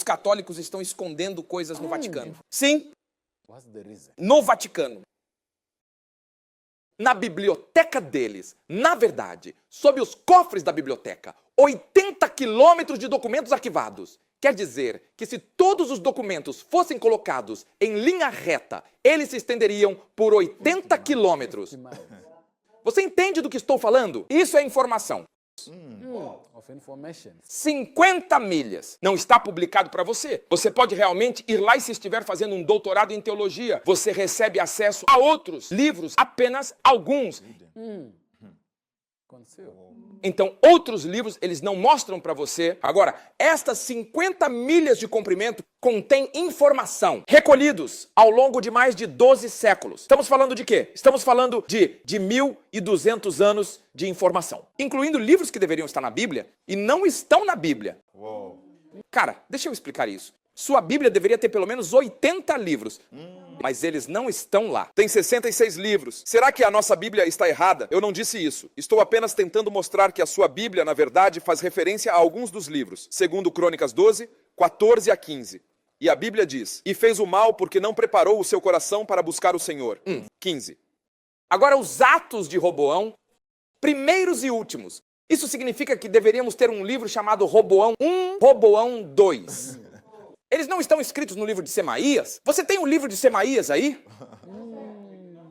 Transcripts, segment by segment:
católicos estão escondendo coisas no Vaticano. Sim, no Vaticano. Na biblioteca deles, na verdade, sob os cofres da biblioteca, 80 quilômetros de documentos arquivados. Quer dizer que se todos os documentos fossem colocados em linha reta, eles se estenderiam por 80 quilômetros. Você entende do que estou falando? Isso é informação. 50 milhas. Não está publicado para você. Você pode realmente ir lá e, se estiver fazendo um doutorado em teologia, você recebe acesso a outros livros, apenas alguns. Então, outros livros, eles não mostram para você. Agora, estas 50 milhas de comprimento contêm informação, recolhidos ao longo de mais de 12 séculos. Estamos falando de quê? Estamos falando de 1.200 anos de informação, incluindo livros que deveriam estar na Bíblia e não estão na Bíblia. Cara, deixa eu explicar isso. Sua Bíblia deveria ter pelo menos 80 livros. Mas eles não estão lá. Tem 66 livros. Será que a nossa Bíblia está errada? Eu não disse isso. Estou apenas tentando mostrar que a sua Bíblia, na verdade, faz referência a alguns dos livros. Segundo Crônicas 12, 14 a 15. E a Bíblia diz: e fez o mal porque não preparou o seu coração para buscar o Senhor. 15. Agora, os atos de Roboão, primeiros e últimos. Isso significa que deveríamos ter um livro chamado Roboão 1, Roboão 2. Eles não estão escritos no livro de Semaías. Você tem o livro de Semaías aí?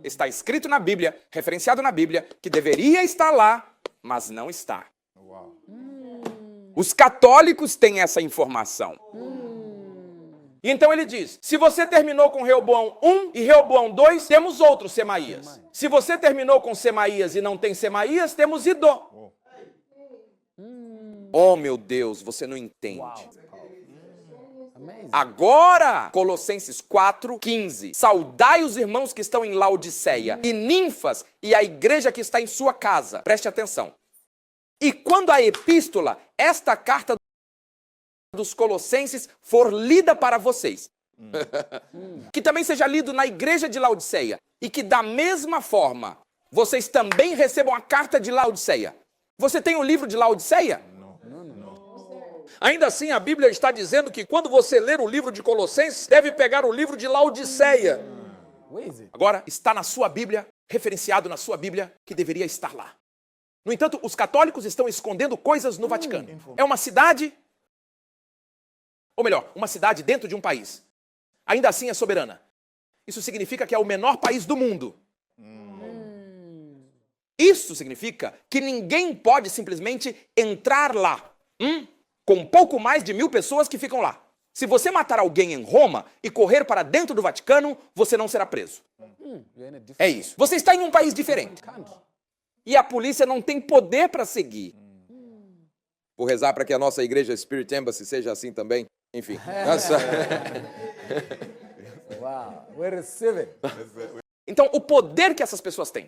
Está escrito na Bíblia, referenciado na Bíblia, que deveria estar lá, mas não está. Os católicos têm essa informação. E então ele diz: se você terminou com Reoboão 1 e Reoboão 2, temos outro Semaías. Se você terminou com Semaías e não tem Semaías, temos Idó. Oh, meu Deus, você não entende. Agora, Colossenses 4:15. Saudai os irmãos que estão em Laodiceia e Ninfas e a igreja que está em sua casa. Preste atenção. E quando a epístola, esta carta dos Colossenses, for lida para vocês, que também seja lido na igreja de Laodiceia, e que da mesma forma vocês também recebam a carta de Laodiceia. Você tem o livro de Laodiceia? Ainda assim, a Bíblia está dizendo que quando você ler o livro de Colossenses, deve pegar o livro de Laodiceia. Agora, está na sua Bíblia, referenciado na sua Bíblia, que deveria estar lá. No entanto, os católicos estão escondendo coisas no Vaticano. É uma cidade, ou melhor, uma cidade dentro de um país. Ainda assim é soberana. Isso significa que é o menor país do mundo. Isso significa que ninguém pode simplesmente entrar lá. Com pouco mais de 1.000 pessoas que ficam lá. Se você matar alguém em Roma e correr para dentro do Vaticano, você não será preso. É isso. Você está em um país diferente. E a polícia não tem poder para seguir. Vou rezar para que a nossa igreja Spirit Embassy seja assim também. Enfim. Então, o poder que essas pessoas têm.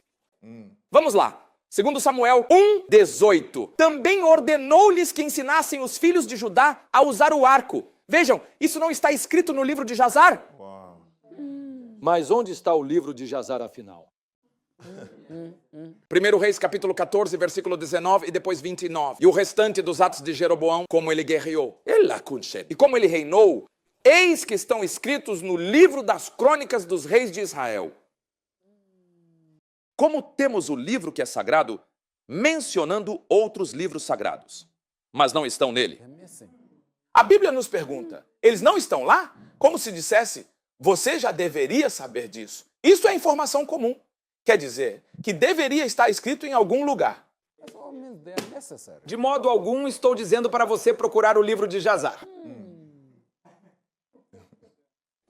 Vamos lá. Segundo Samuel 1:18, também ordenou-lhes que ensinassem os filhos de Judá a usar o arco. Vejam, isso não está escrito no livro de Jazar. Mas onde está o livro de Jazar, afinal? 1 Reis, capítulo 14, versículo 19 e depois 29. E o restante dos atos de Jeroboão, como ele guerreou. E como ele reinou, eis que estão escritos no livro das crônicas dos reis de Israel. Como temos o livro que é sagrado, mencionando outros livros sagrados, mas não estão nele. A Bíblia nos pergunta, eles não estão lá? Como se dissesse, você já deveria saber disso. Isso é informação comum. Quer dizer, que deveria estar escrito em algum lugar. De modo algum, estou dizendo para você procurar o livro de Jazar.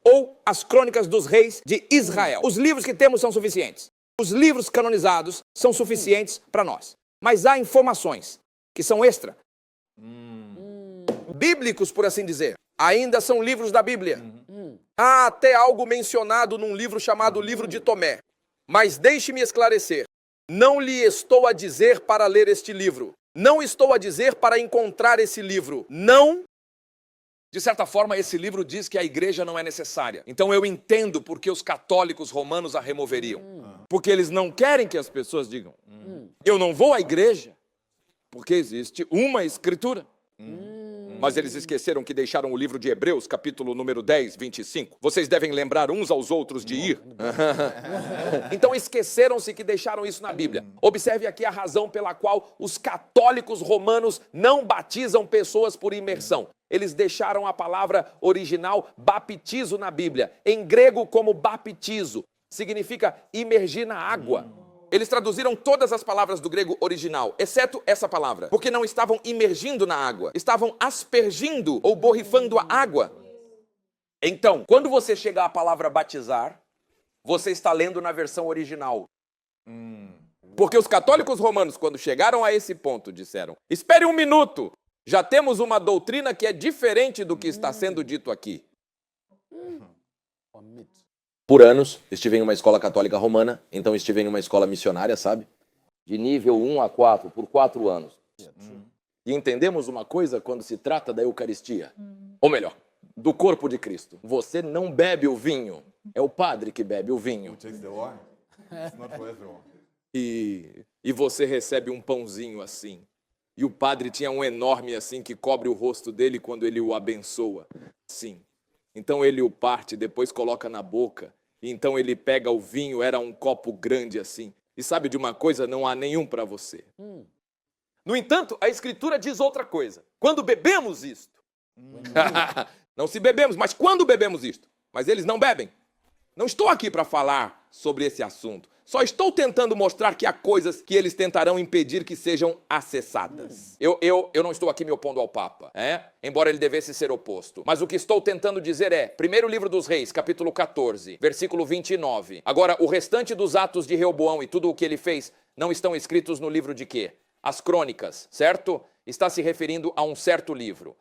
Ou as crônicas dos reis de Israel. Os livros que temos são suficientes. Os livros canonizados são suficientes para nós. Mas há informações que são extra. Bíblicos, por assim dizer. Ainda são livros da Bíblia. Há até algo mencionado num livro chamado Livro de Tomé. Mas deixe-me esclarecer. Não lhe estou a dizer para ler este livro. Não estou a dizer para encontrar esse livro. Não. De certa forma, esse livro diz que a igreja não é necessária. Então eu entendo porque os católicos romanos a removeriam. Porque eles não querem que as pessoas digam, eu não vou à igreja, porque existe uma escritura. Mas eles esqueceram que deixaram o livro de Hebreus, capítulo número 10, 25. Vocês devem lembrar uns aos outros de ir. Então esqueceram-se que deixaram isso na Bíblia. Observe aqui a razão pela qual os católicos romanos não batizam pessoas por imersão. Eles deixaram a palavra original baptizo na Bíblia. Em grego, como baptizo, significa imergir na água. Eles traduziram todas as palavras do grego original, exceto essa palavra, porque não estavam imergindo na água, estavam aspergindo ou borrifando a água. Então, quando você chega à palavra batizar, você está lendo na versão original. Porque os católicos romanos, quando chegaram a esse ponto, disseram: espere um minuto, já temos uma doutrina que é diferente do que está sendo dito aqui. Por anos, estive em uma escola católica romana, então estive em uma escola missionária, sabe? De nível 1 a 4, por 4 anos. E entendemos uma coisa quando se trata da Eucaristia. Ou melhor, do corpo de Cristo. Você não bebe o vinho, é o padre que bebe o vinho. E você recebe um pãozinho assim. E o padre tinha um enorme assim que cobre o rosto dele quando ele o abençoa. Sim. Então ele o parte, depois coloca na boca. E então ele pega o vinho, era um copo grande assim. E sabe de uma coisa? Não há nenhum para você. No entanto, a Escritura diz outra coisa. Quando bebemos isto. Não se bebemos, mas quando bebemos isto? Mas eles não bebem. Não estou aqui para falar sobre esse assunto. Só estou tentando mostrar que há coisas que eles tentarão impedir que sejam acessadas. Eu não estou aqui me opondo ao Papa, embora ele devesse ser oposto. Mas o que estou tentando dizer é, primeiro livro dos Reis, capítulo 14, versículo 29. Agora, o restante dos atos de Reoboão e tudo o que ele fez não estão escritos no livro de quê? As Crônicas, certo? Está se referindo a um certo livro.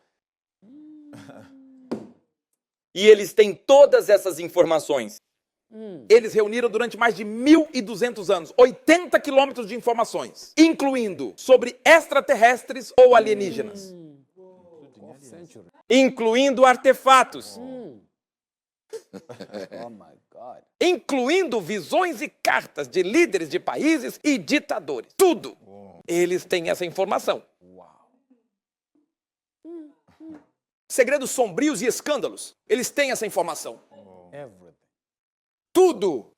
E eles têm todas essas informações. Eles reuniram durante mais de 1.200 anos, 80 quilômetros de informações, incluindo sobre extraterrestres ou alienígenas, incluindo artefatos, incluindo visões e cartas de líderes de países e ditadores. Tudo. Eles têm essa informação. Segredos sombrios e escândalos. Eles têm essa informação. Tudo.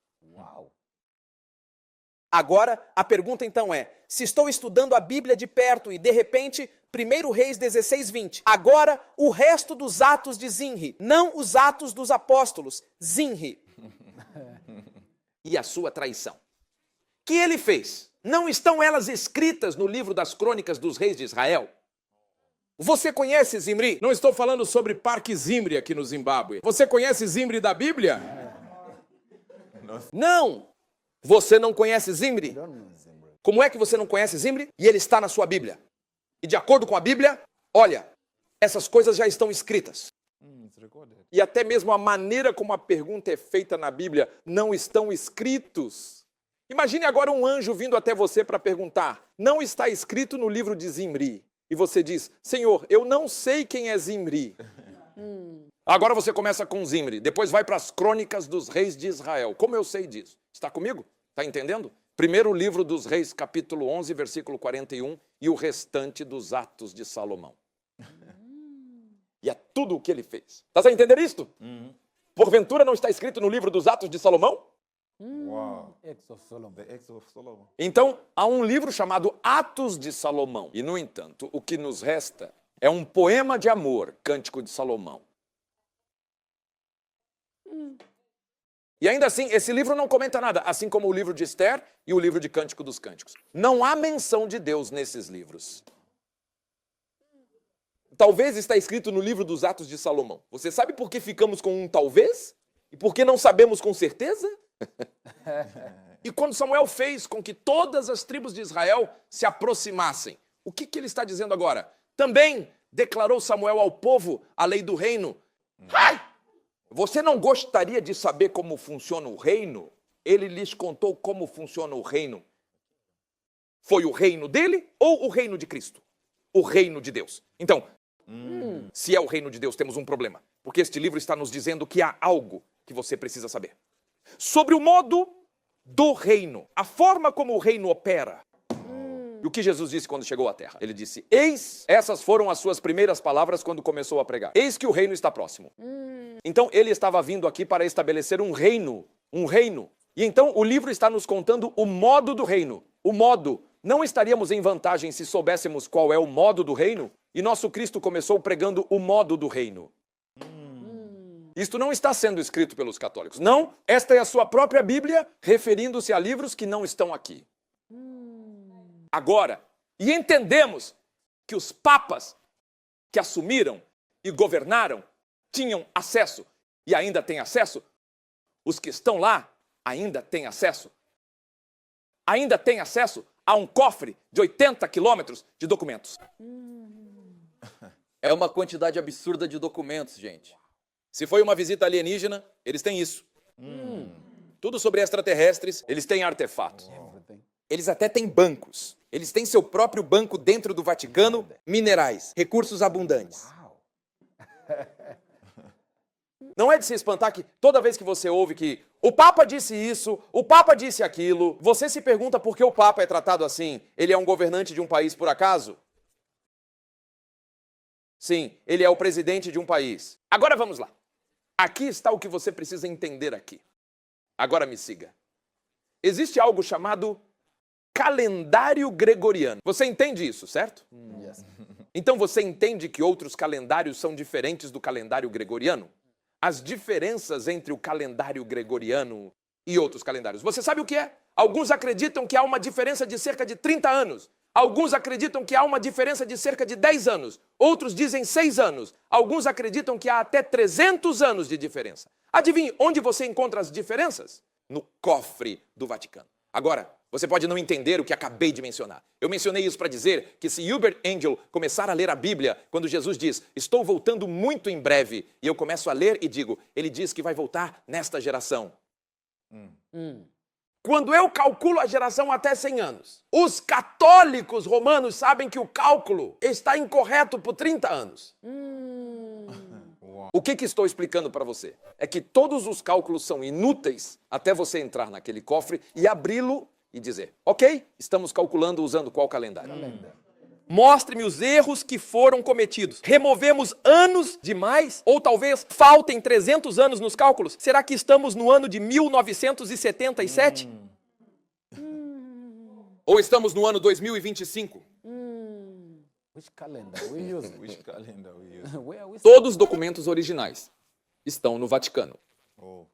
Agora, a pergunta então é, se estou estudando a Bíblia de perto e de repente, 1 Reis 16, 20, agora o resto dos atos de Zinri, não os atos dos apóstolos, Zinri. E a sua traição. Que ele fez? Não estão elas escritas no livro das Crônicas dos Reis de Israel? Você conhece Zimri? Não estou falando sobre Parque Zimri aqui no Zimbábue. Você conhece Zimri da Bíblia? Não! Você não conhece Zimri? Como é que você não conhece Zimri? E ele está na sua Bíblia. E de acordo com a Bíblia, olha, essas coisas já estão escritas. E até mesmo a maneira como a pergunta é feita na Bíblia não estão escritos. Imagine agora um anjo vindo até você para perguntar, não está escrito no livro de Zimri. E você diz, Senhor, eu não sei quem é Zimri. Agora você começa com Zimri, depois vai para as Crônicas dos Reis de Israel. Como eu sei disso? Está comigo? Está entendendo? Primeiro livro dos Reis, capítulo 11, versículo 41, e o restante dos Atos de Salomão. E é tudo o que ele fez. Está a entender isto? Porventura não está escrito no livro dos Atos de Salomão? Então, há um livro chamado Atos de Salomão. E, no entanto, o que nos resta é um poema de amor, Cântico de Salomão. E ainda assim, esse livro não comenta nada, assim como o livro de Esther e o livro de Cântico dos Cânticos. Não há menção de Deus nesses livros. Talvez está escrito no livro dos Atos de Salomão. Você sabe por que ficamos com um talvez? E por que não sabemos com certeza? E quando Samuel fez com que todas as tribos de Israel se aproximassem, o que ele está dizendo agora? Também declarou Samuel ao povo a lei do reino. Ai! Você não gostaria de saber como funciona o reino? Ele lhes contou como funciona o reino. Foi o reino dele ou o reino de Cristo? O reino de Deus. Então, se é o reino de Deus, temos um problema. Porque este livro está nos dizendo que há algo que você precisa saber. Sobre o modo do reino. A forma como o reino opera. E o que Jesus disse quando chegou à terra? Ele disse, eis, essas foram as suas primeiras palavras quando começou a pregar. Eis que o reino está próximo. Então ele estava vindo aqui para estabelecer um reino. Um reino. E então o livro está nos contando o modo do reino. O modo. Não estaríamos em vantagem se soubéssemos qual é o modo do reino? E nosso Cristo começou pregando o modo do reino. Isto não está sendo escrito pelos católicos. Não, esta é a sua própria Bíblia, referindo-se a livros que não estão aqui. Agora, e entendemos que os papas que assumiram e governaram tinham acesso, e ainda têm acesso, os que estão lá ainda têm acesso. Ainda têm acesso a um cofre de 80 quilômetros de documentos. É uma quantidade absurda de documentos, gente. Se foi uma visita alienígena, eles têm isso. Tudo sobre extraterrestres, eles têm artefatos. Eles até têm bancos. Eles têm seu próprio banco dentro do Vaticano, minerais, recursos abundantes. Não é de se espantar que toda vez que você ouve que o Papa disse isso, o Papa disse aquilo, você se pergunta por que o Papa é tratado assim. Ele é um governante de um país por acaso? Sim, ele é o presidente de um país. Agora vamos lá. Aqui está o que você precisa entender aqui. Agora me siga. Existe algo chamado calendário gregoriano. Você entende isso, certo? Yes. Então você entende que outros calendários são diferentes do calendário gregoriano? As diferenças entre o calendário gregoriano e outros calendários. Você sabe o que é? Alguns acreditam que há uma diferença de cerca de 30 anos. Alguns acreditam que há uma diferença de cerca de 10 anos. Outros dizem 6 anos. Alguns acreditam que há até 300 anos de diferença. Adivinhe onde você encontra as diferenças? No cofre do Vaticano. Agora, você pode não entender o que acabei de mencionar. Eu mencionei isso para dizer que se Hubert Angel começar a ler a Bíblia, quando Jesus diz, estou voltando muito em breve, e eu começo a ler e digo, ele diz que vai voltar nesta geração. Quando eu calculo a geração até 100 anos, os católicos romanos sabem que o cálculo está incorreto por 30 anos. O que estou explicando para você? É que todos os cálculos são inúteis até você entrar naquele cofre e abri-lo e dizer, ok, estamos calculando usando qual calendário? Mostre-me os erros que foram cometidos. Removemos anos demais? Ou talvez faltem 300 anos nos cálculos? Será que estamos no ano de 1977? Ou estamos no ano 2025? Which calendar we use? Which calendar we use? Where we Todos os documentos originais estão no Vaticano. Oh.